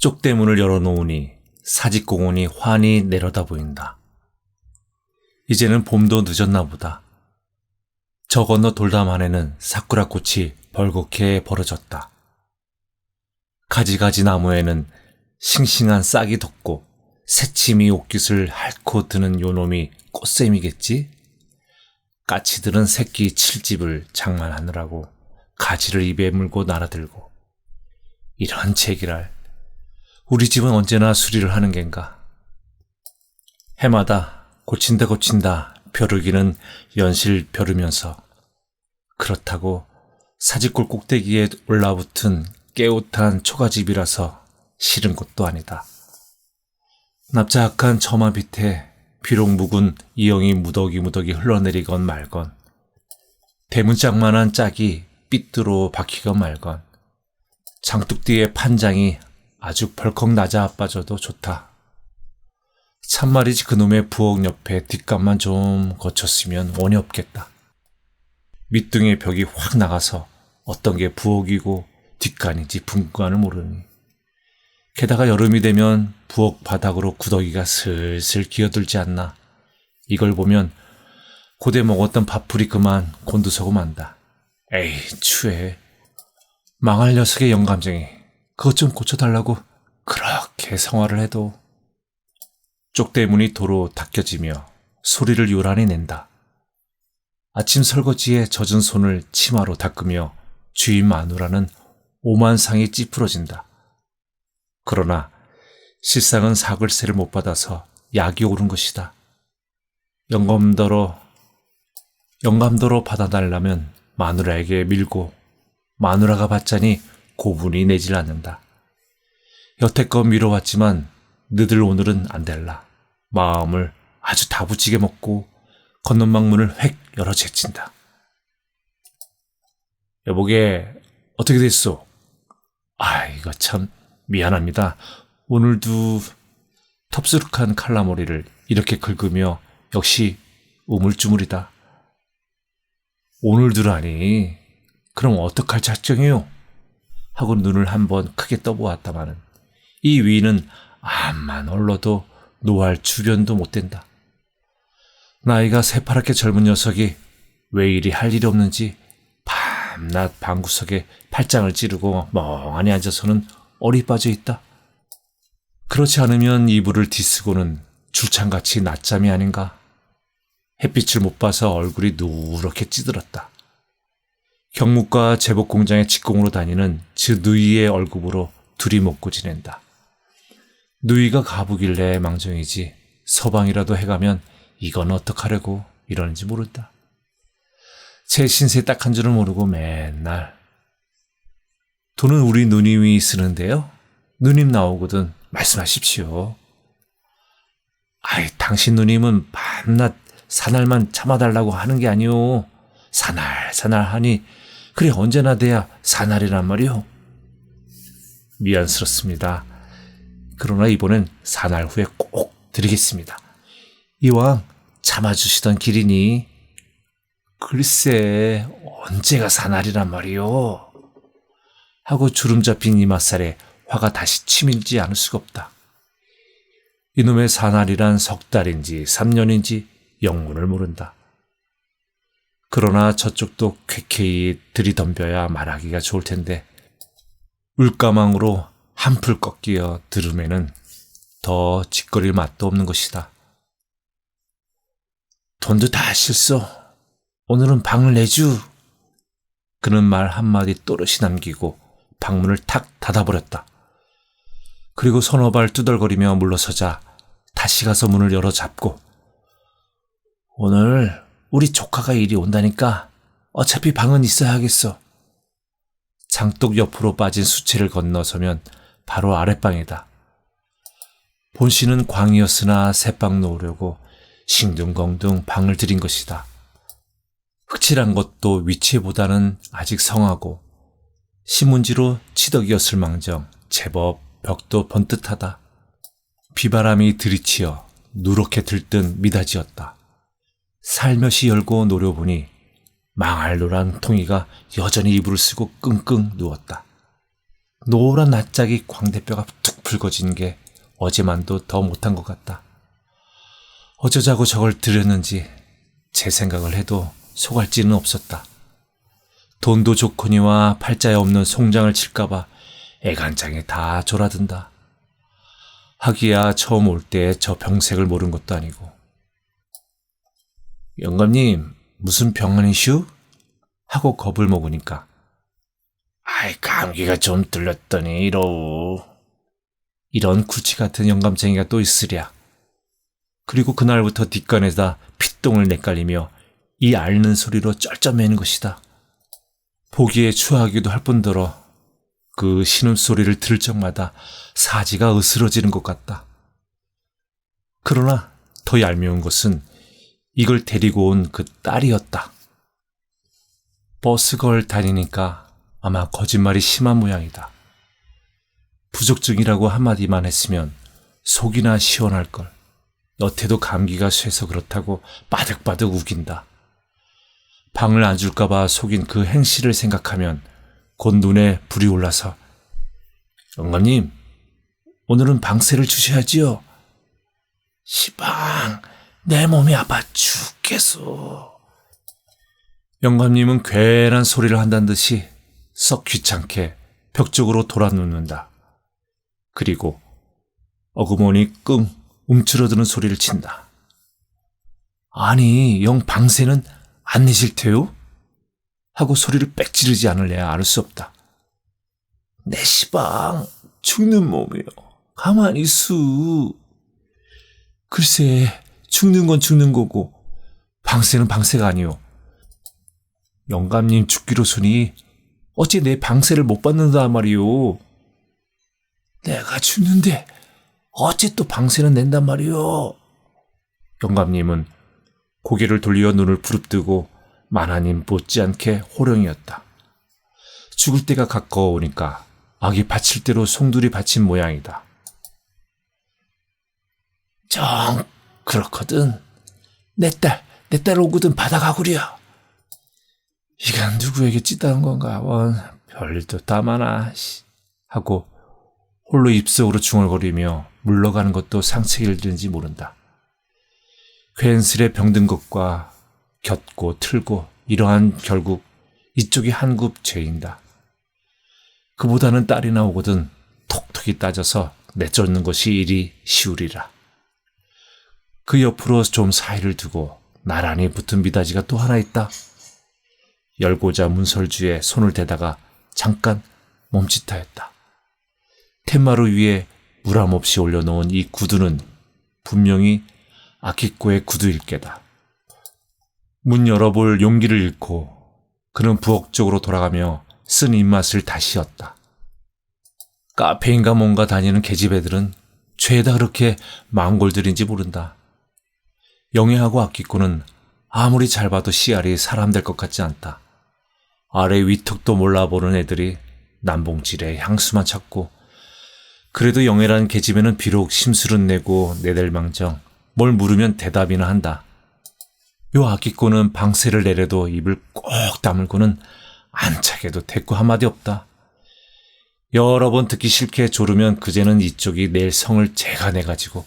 쪽대문을 열어놓으니 사직공원이 환히 내려다 보인다. 이제는 봄도 늦었나 보다. 저 건너 돌담 안에는 사쿠라꽃이 벌겋게 벌어졌다. 가지가지 나무에는 싱싱한 싹이 돋고 새침이 옷깃을 핥고 드는 요놈이 꽃샘이겠지? 까치들은 새끼 칠집을 장만하느라고 가지를 입에 물고 날아들고. 이런 제기랄. 우리 집은 언제나 수리를 하는 겐가. 해마다 고친다 벼르기는 연실 벼르면서 그렇다고 사직골 꼭대기에 올라붙은 깨웃한 초가집이라서 싫은 것도 아니다. 납작한 처마 밑에 비록 묵은 이영이 무더기 흘러내리건 말건, 대문짝만한 짝이 삐뚤어 박히건 말건, 장독뒤의 판장이 아주 벌컥 낮아빠져도 좋다. 참말이지 그놈의 부엌 옆에 뒷감만 좀 거쳤으면 원이 없겠다. 밑둥의 벽이 확 나가서 어떤 게 부엌이고 뒷간인지 분간을 모르니. 게다가 여름이 되면 부엌 바닥으로 구더기가 슬슬 기어들지 않나. 이걸 보면 고대 먹었던 밥풀이 그만 곤두서고 만다. 에이, 추해. 망할 녀석의 영감쟁이. 그것 좀 고쳐달라고 그렇게 성화를 해도. 쪽대문이 도로 닦여지며 소리를 요란히 낸다. 아침 설거지에 젖은 손을 치마로 닦으며 주인 마누라는 오만상이 찌푸러진다. 그러나 실상은 사글세를 못 받아서 약이 오른 것이다. 영감더러 받아달라면 마누라에게 밀고 마누라가 받자니 고분이 내질 않는다. 여태껏 미뤄왔지만 너들 오늘은 안 될라. 마음을 아주 다부지게 먹고 건넌망문을 획 열어 제친다. 여보게 어떻게 됐소? 이거 참 미안합니다. 오늘도 텁수룩한 칼라머리를 이렇게 긁으며 역시 우물쭈물이다. 오늘도라니. 그럼 어떡할 작정이요? 하고 눈을 한번 크게 떠보았다마는 이 위는 암만 얼러도 노할 주변도 못 된다. 나이가 새파랗게 젊은 녀석이 왜 이리 할 일이 없는지 밤낮 방구석에 팔짱을 찌르고 멍하니 앉아서는 얼이 빠져 있다. 그렇지 않으면 이불을 뒤쓰고는 줄창같이 낮잠이 아닌가. 햇빛을 못 봐서 얼굴이 누렇게 찌들었다. 경묵과 제복공장의 직공으로 다니는 저 누이의 월급으로 둘이 먹고 지낸다. 누이가 가부길래 망정이지 서방이라도 해가면 이건 어떡하려고 이러는지 모른다. 제 신세 딱 한 줄을 모르고 맨날 돈은 우리 누님이 쓰는데요. 누님 나오거든 말씀하십시오. 당신 누님은 밤낮 사날만 참아달라고 하는 게 아니오. 사날하니 그래 언제나 돼야 사날이란 말이오. 미안스럽습니다. 그러나 이번엔 사날 후에 꼭 드리겠습니다. 이왕 참아주시던 길이니. 글쎄 언제가 사날이란 말이오. 하고 주름 잡힌 이맛살에 화가 다시 치밀지 않을 수가 없다. 이놈의 사날이란 석 달인지 3년인지 영문을 모른다. 그러나 저쪽도 쾌쾌히 들이덤벼야 말하기가 좋을 텐데 울가망으로 한풀 꺾여 들음에는 더 짓거릴 맛도 없는 것이다. 돈도 다 실소. 오늘은 방을 내주. 그는 말 한마디 또렷이 남기고 방문을 탁 닫아버렸다. 그리고 서너 발 두덜거리며 물러서자 다시 가서 문을 열어 잡고 오늘 우리 조카가 이리 온다니까 어차피 방은 있어야 하겠어. 장독 옆으로 빠진 수채를 건너서면 바로 아랫방이다. 본씨는 광이었으나 새방 놓으려고 싱둥벙둥 방을 들인 것이다. 흑칠한 것도 위치보다는 아직 성하고 신문지로 치덕이었을 망정 제법 벽도 번듯하다. 비바람이 들이치어 누렇게 들뜬 미닫이였다. 살며시 열고 노려보니 망할 노란 통이가 여전히 이불을 쓰고 끙끙 누웠다. 노란 낯짝이 광대뼈가 툭 붉어진 게 어제만도 더 못한 것 같다. 어쩌자고 저걸 들였는지 제 생각을 해도 속알지는 없었다. 돈도 좋거니와 팔자에 없는 송장을 칠까봐 애간장에 다 졸아든다. 하기야 처음 올 때 저 병색을 모른 것도 아니고. 영감님, 무슨 병 아니슈? 하고 겁을 먹으니까 아이, 감기가 좀 들렸더니 이러우. 이런 구치 같은 영감쟁이가 또 있으랴. 그리고 그날부터 뒷간에다 핏똥을 내깔리며 이 앓는 소리로 쩔쩔매는 것이다. 보기에 추하기도 할 뿐더러 그 신음소리를 들을 적마다 사지가 으스러지는 것 같다. 그러나 더 얄미운 것은 이걸 데리고 온 그 딸이었다. 버스걸 다니니까 아마 거짓말이 심한 모양이다. 부족증이라고 한마디만 했으면 속이나 시원할걸. 여태도 감기가 쇠서 그렇다고 바득바득 우긴다. 방을 안 줄까봐 속인 그 행실을 생각하면 곧 눈에 불이 올라서 영감님, 오늘은 방세를 주셔야지요. 시방, 내 몸이 아파 죽겠소. 영감님은 괜한 소리를 한다는 듯이 썩 귀찮게 벽 쪽으로 돌아 눕는다. 그리고 어그머니 끙 움츠러드는 소리를 친다. 아니, 영 방세는 안 내실 테요? 하고 소리를 빽 지르지 않을래야 알 수 없다. 내 시방, 죽는 몸이요. 가만히 있수. 글쎄, 죽는 건 죽는 거고 방세는 방세가 아니오. 영감님 죽기로서니 어찌 내 방세를 못 받는다 말이오. 내가 죽는데 어찌 또 방세는 낸단 말이오. 영감님은 고개를 돌려 눈을 부릅뜨고 만화님 못지않게 호령이었다. 죽을 때가 가까워오니까 악이 바칠 대로 송두리 바친 모양이다. 정 그렇거든. 내 딸 오거든 받아가구려. 이건 누구에게 찌다는 건가? 원 별일도 다 많아. 하고 홀로 입속으로 중얼거리며 물러가는 것도 상책일 들인지 모른다. 괜스레 병든 것과 곁고 틀고 이러한 결국 이쪽이 한굽 죄인다. 그보다는 딸이나 오거든 톡톡이 따져서 내쫓는 것이 일이 쉬우리라. 그 옆으로 좀 사이를 두고 나란히 붙은 미닫이가 또 하나 있다. 열고자 문설주에 손을 대다가 잠깐 멈칫하였다. 텐마루 위에 무람 없이 올려놓은 이 구두는 분명히 아키코의 구두일 게다. 문 열어볼 용기를 잃고 그는 부엌 쪽으로 돌아가며 쓴 입맛을 다시 였다. 카페인가 뭔가 다니는 계집애들은 죄다 그렇게 망골들인지 모른다. 영애하고 아키코는 아무리 잘 봐도 씨알이 사람 될 것 같지 않다. 아래 위턱도 몰라보는 애들이 남봉질에 향수만 찾고, 그래도 영애라는 계집애는 비록 심술은 내고 내댈망정 뭘 물으면 대답이나 한다. 요 아키코는 방세를 내려도 입을 꼭 다물고는 안착해도 대꾸 한마디 없다. 여러 번 듣기 싫게 조르면 그제는 이쪽이 낼 성을 제가 내가지고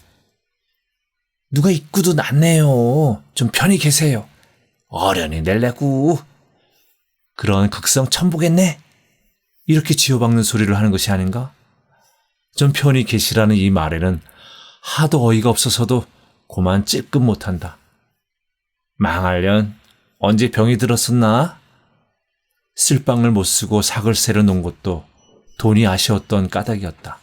누가 입구도 낫네요. 좀 편히 계세요. 어련히 낼래구. 그런 극성 천보겠네. 이렇게 쥐어박는 소리를 하는 것이 아닌가? 좀 편히 계시라는 이 말에는 하도 어이가 없어서도 고만 찔끔 못한다. 망할련 언제 병이 들었었나? 쓸방을 못 쓰고 삭을 세려 놓은 것도 돈이 아쉬웠던 까닭이었다.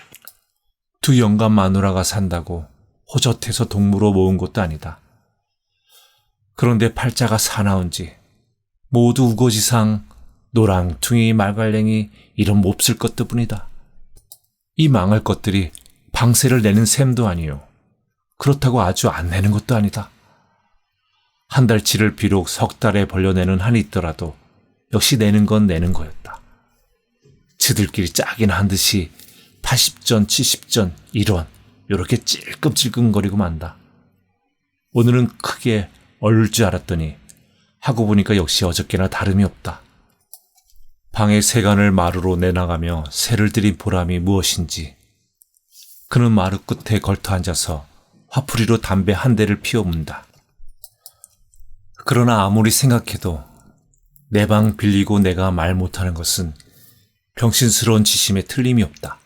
두 영감 마누라가 산다고 호젓해서 동무로 모은 것도 아니다. 그런데 팔자가 사나운지 모두 우거지상 노랑퉁이 말갈랭이 이런 몹쓸 것들 뿐이다. 이 망할 것들이 방세를 내는 셈도 아니요. 그렇다고 아주 안 내는 것도 아니다. 한 달치를 비록 석 달에 벌려내는 한이 있더라도 역시 내는 건 내는 거였다. 지들끼리 짝이나 한 듯이 80전, 70전, 1원 요렇게 찔끔찔끔거리고 만다. 오늘은 크게 얼을 줄 알았더니 하고 보니까 역시 어저께나 다름이 없다. 방의 세간을 마루로 내나가며 새를 들인 보람이 무엇인지 그는 마루 끝에 걸터 앉아서 화풀이로 담배 한 대를 피워문다. 그러나 아무리 생각해도 내 방 빌리고 내가 말 못하는 것은 병신스러운 지심에 틀림이 없다.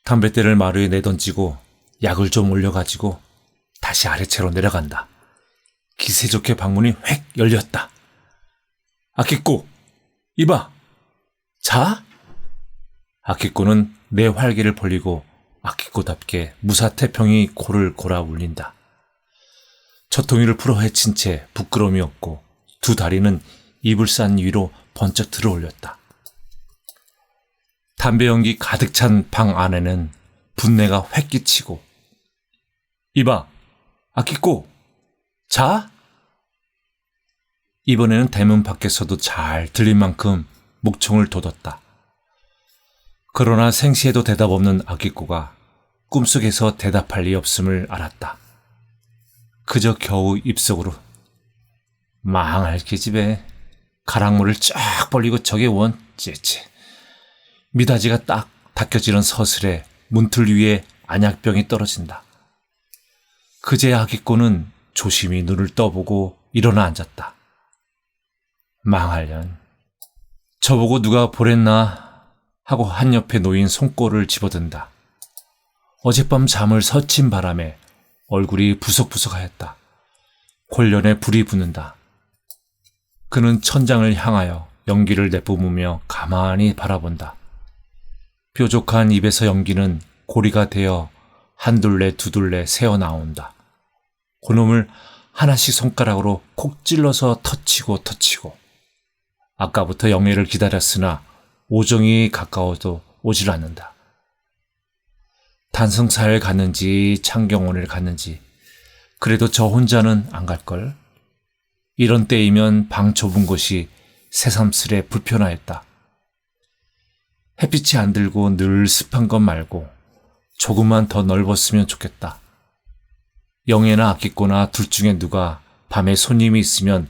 담뱃대를 마루에 내던지고 약을 좀 올려가지고 다시 아래채로 내려간다. 기세 좋게 방문이 획 열렸다. 아키꼬, 이봐, 자? 아키꼬는 내 활기를 벌리고 아키꼬답게 무사태평이 코를 골아 울린다. 저통이를 풀어 헤친 채 부끄러움이 없고 두 다리는 이불산 위로 번쩍 들어 올렸다. 담배 연기 가득 찬 방 안에는 분내가 획기치고 이봐, 아키꼬, 자? 이번에는 대문 밖에서도 잘 들릴 만큼 목청을 돋았다. 그러나 생시에도 대답 없는 아키꼬가 꿈속에서 대답할 리 없음을 알았다. 그저 겨우 입속으로 망할 계집애, 가랑물을 쫙 벌리고 저게 원 째째. 미닫이가 딱 닦여지는 서슬에 문틀 위에 안약병이 떨어진다. 그제야 아키꼬는 조심히 눈을 떠보고 일어나 앉았다. 망할년. 저보고 누가 보랬나 하고 한 옆에 놓인 손꼴을 집어든다. 어젯밤 잠을 서친 바람에 얼굴이 부석부석하였다. 골련에 불이 붙는다. 그는 천장을 향하여 연기를 내뿜으며 가만히 바라본다. 뾰족한 입에서 연기는 고리가 되어 한둘레 두둘레 새어나온다. 그놈을 하나씩 손가락으로 콕 찔러서 터치고 아까부터 영애를 기다렸으나 오정이 가까워도 오질 않는다. 단성사를 갔는지 창경원을 갔는지 그래도 저 혼자는 안 갈걸. 이런 때이면 방 좁은 곳이 새삼스레 불편하였다. 햇빛이 안 들고 늘 습한 것 말고 조금만 더 넓었으면 좋겠다. 영애나 아키꼬나 둘 중에 누가 밤에 손님이 있으면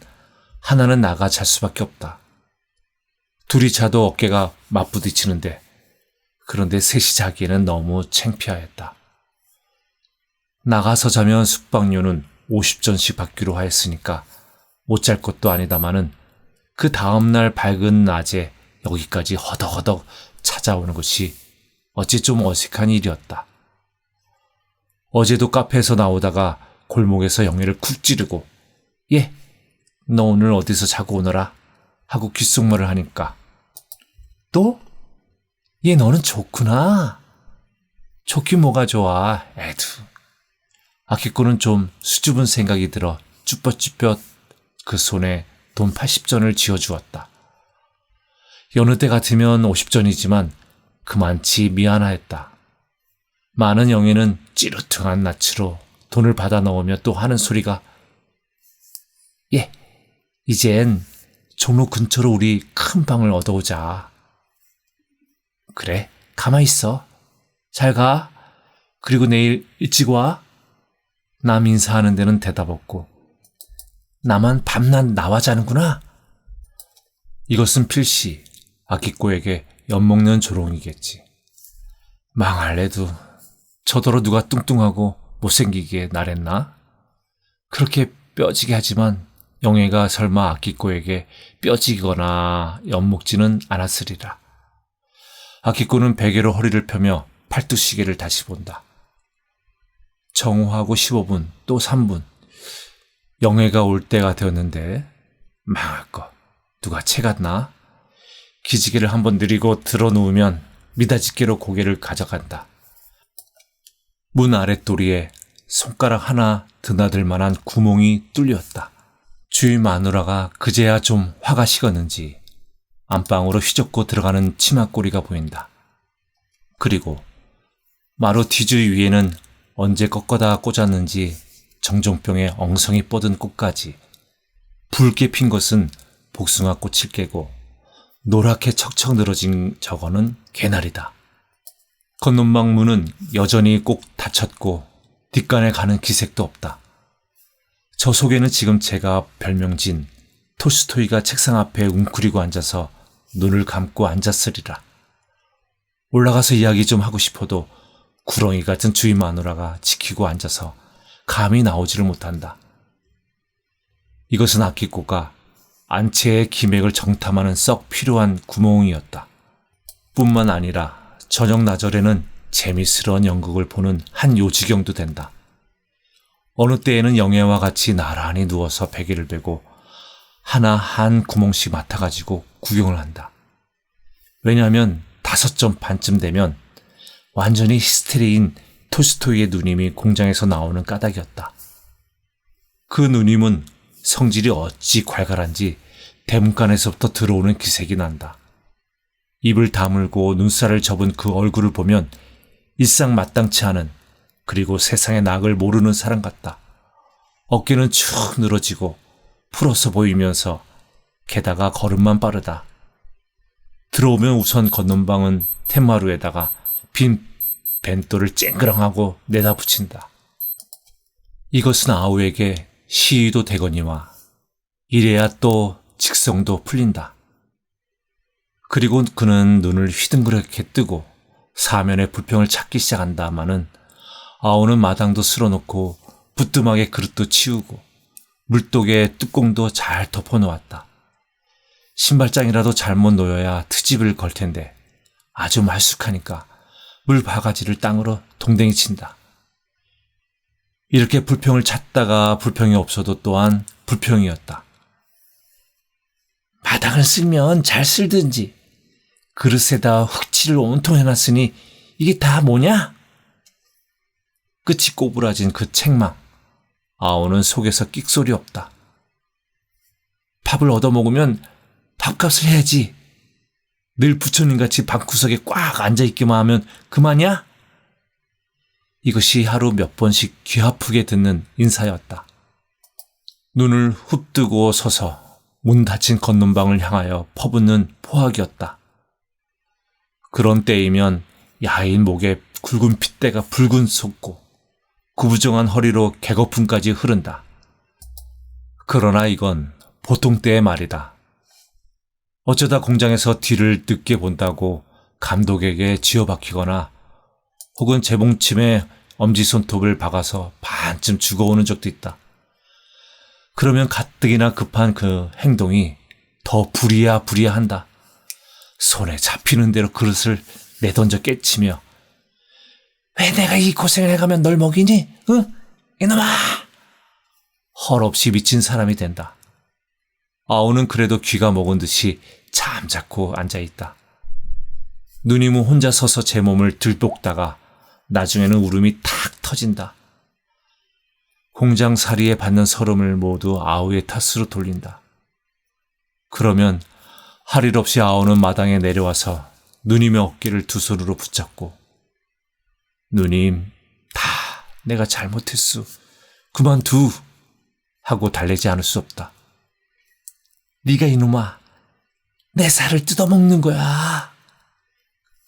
하나는 나가 잘 수밖에 없다. 둘이 자도 어깨가 맞부딪히는데 그런데 셋이 자기에는 너무 창피하였다. 나가서 자면 숙박료는 50전씩 받기로 하였으니까 못 잘 것도 아니다마는 그 다음날 밝은 낮에 여기까지 허덕허덕 찾아오는 것이 어찌 좀 어색한 일이었다. 어제도 카페에서 나오다가 골목에서 영애를 쿡 찌르고 예, 너 오늘 어디서 자고 오너라 하고 귓속말을 하니까 또? 얘 너는 좋구나. 좋긴 뭐가 좋아. 애두. 아키꼬는 좀 수줍은 생각이 들어 쭈뼛쭈뼛 그 손에 돈 80전을 쥐어주었다. 여느 때 같으면 50전이지만 그만치 미안하였다. 많은 영애는 찌르퉁한 낯으로 돈을 받아 넣으며 또 하는 소리가 예, 이젠 종로 근처로 우리 큰 방을 얻어오자. 그래, 가만히 있어. 잘 가. 그리고 내일 일찍 와. 남 인사하는 데는 대답 없고 나만 밤낮 나와 자는구나. 이것은 필시 아키꼬에게 엿먹는 조롱이겠지. 망할래도 저더러 누가 뚱뚱하고 못생기게 나랬나? 그렇게 뼈지게 하지만 영애가 설마 아키꼬에게 뼈지거나 엿먹지는 않았으리라. 아키꼬는 베개로 허리를 펴며 팔뚝시계를 다시 본다. 정오하고 15분, 또 3분. 영애가 올 때가 되었는데 망할 것. 누가 채갔나? 기지개를 한번 느리고 들어 누우면 미닫이께로 고개를 가져간다. 문 아랫도리에 손가락 하나 드나들 만한 구멍이 뚫렸다. 주위 마누라가 그제야 좀 화가 식었는지 안방으로 휘젓고 들어가는 치마꼬리가 보인다. 그리고 마루 뒤주위 위에는 언제 꺾어다 꽂았는지 정종병에 엉성이 뻗은 꽃까지. 붉게 핀 것은 복숭아꽃을 깨고 노랗게 척척 늘어진 저거는 개나리다. 건넌방 문은 여전히 꼭 닫혔고 뒷간에 가는 기색도 없다. 저 속에는 지금 제가 별명진 톨스토이가 책상 앞에 웅크리고 앉아서 눈을 감고 앉았으리라. 올라가서 이야기 좀 하고 싶어도 구렁이 같은 주위 마누라가 지키고 앉아서 감히 나오지를 못한다. 이것은 아키코가 안채의 기맥을 정탐하는 썩 필요한 구멍이었다. 뿐만 아니라 저녁 나절에는 재미스러운 연극을 보는 한 요지경도 된다. 어느 때에는 영애와 같이 나란히 누워서 베개를 베고 하나 한 구멍씩 맡아가지고 구경을 한다. 왜냐하면 5점 반쯤 되면 완전히 히스테리인 톨스토이의 누님이 공장에서 나오는 까닭이었다. 그 누님은 성질이 어찌 괄괄한지 대문간에서부터 들어오는 기색이 난다. 입을 다물고 눈살을 접은 그 얼굴을 보면 일상 마땅치 않은, 그리고 세상의 낙을 모르는 사람 같다. 어깨는 축 늘어지고 풀어서 보이면서 게다가 걸음만 빠르다. 들어오면 우선 걷는 방은 텐마루에다가 빈 벤또를 쨍그랑하고 내다 붙인다. 이것은 아우에게 시위도 되거니와 이래야 또 직성도 풀린다. 그리고 그는 눈을 휘둥그렇게 뜨고 사면의 불평을 찾기 시작한다마는 아우는 마당도 쓸어놓고 부뚜막에 그릇도 치우고 물독에 뚜껑도 잘 덮어놓았다. 신발장이라도 잘못 놓여야 트집을 걸 텐데 아주 말쑥하니까 물 바가지를 땅으로 동댕이 친다. 이렇게 불평을 찾다가 불평이 없어도 또한 불평이었다. 마당을 쓸면 잘 쓸든지 그릇에다 흙칠을 온통 해놨으니 이게 다 뭐냐? 끝이 꼬부라진 그 책망. 아오는 속에서 끽소리 없다. 밥을 얻어먹으면 밥값을 해야지. 늘 부처님같이 방구석에 꽉 앉아있기만 하면 그만이야? 이것이 하루 몇 번씩 귀 아프게 듣는 인사였다. 눈을 훅 뜨고 서서 문 닫힌 건넌방을 향하여 퍼붓는 포악이었다. 그런 때이면 야인 목에 굵은 핏대가 붉은 솟고 구부정한 허리로 개거품까지 흐른다. 그러나 이건 보통 때의 말이다. 어쩌다 공장에서 뒤를 늦게 본다고 감독에게 쥐어박히거나 혹은 재봉침에 엄지손톱을 박아서 반쯤 죽어오는 적도 있다. 그러면 가뜩이나 급한 그 행동이 더 부리야부리야한다. 손에 잡히는 대로 그릇을 내던져 깨치며 왜 내가 이 고생을 해가면 널 먹이니? 응? 이놈아! 헐없이 미친 사람이 된다. 아우는 그래도 귀가 먹은 듯이 잠자코 앉아있다. 누님은 혼자 서서 제 몸을 들볶다가 나중에는 울음이 탁 터진다. 공장살이에 받는 서름을 모두 아우의 탓으로 돌린다. 그러면 할 일 없이 아우는 마당에 내려와서 누님의 어깨를 두 손으로 붙잡고 누님, 다 내가 잘못했소. 그만두. 하고 달래지 않을 수 없다. 네가 이놈아, 내 살을 뜯어먹는 거야.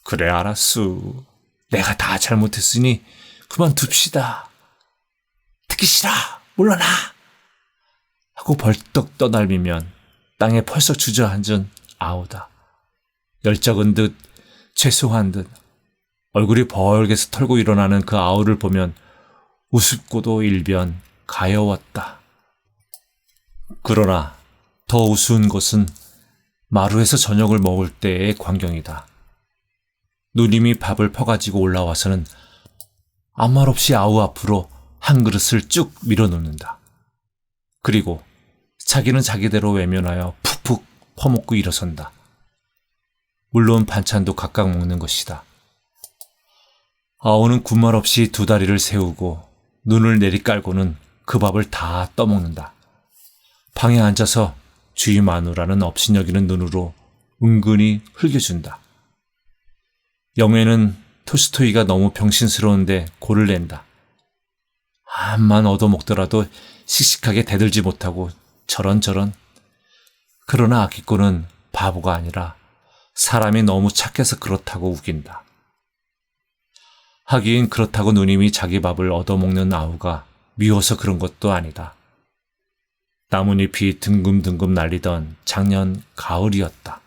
그래, 알았소. 내가 다 잘못했으니 그만둡시다. 듣기 싫어. 물러나. 하고 벌떡 떠날리면 땅에 펄썩 주저앉은 아우다. 열적은 듯 죄송한 듯 얼굴이 벌게서 털고 일어나는 그 아우를 보면 우습고도 일변 가여웠다. 그러나 더 우스운 것은 마루에서 저녁을 먹을 때의 광경이다. 누님이 밥을 퍼가지고 올라와서는 아무 말 없이 아우 앞으로 한 그릇을 쭉 밀어놓는다. 그리고 자기는 자기대로 외면하여 푹푹 퍼먹고 일어선다. 물론 반찬도 각각 먹는 것이다. 아오는 군말 없이 두 다리를 세우고 눈을 내리깔고는 그 밥을 다 떠먹는다. 방에 앉아서 주위 마누라는 업신여기는 눈으로 은근히 흘겨준다. 영애는 톨스토이가 너무 병신스러운데 골을 낸다. 암만 얻어먹더라도 씩씩하게 대들지 못하고 저런저런. 그러나 아키코는 바보가 아니라 사람이 너무 착해서 그렇다고 우긴다. 하긴 그렇다고 누님이 자기 밥을 얻어먹는 아우가 미워서 그런 것도 아니다. 나뭇잎이 둥금둥금 날리던 작년 가을이었다.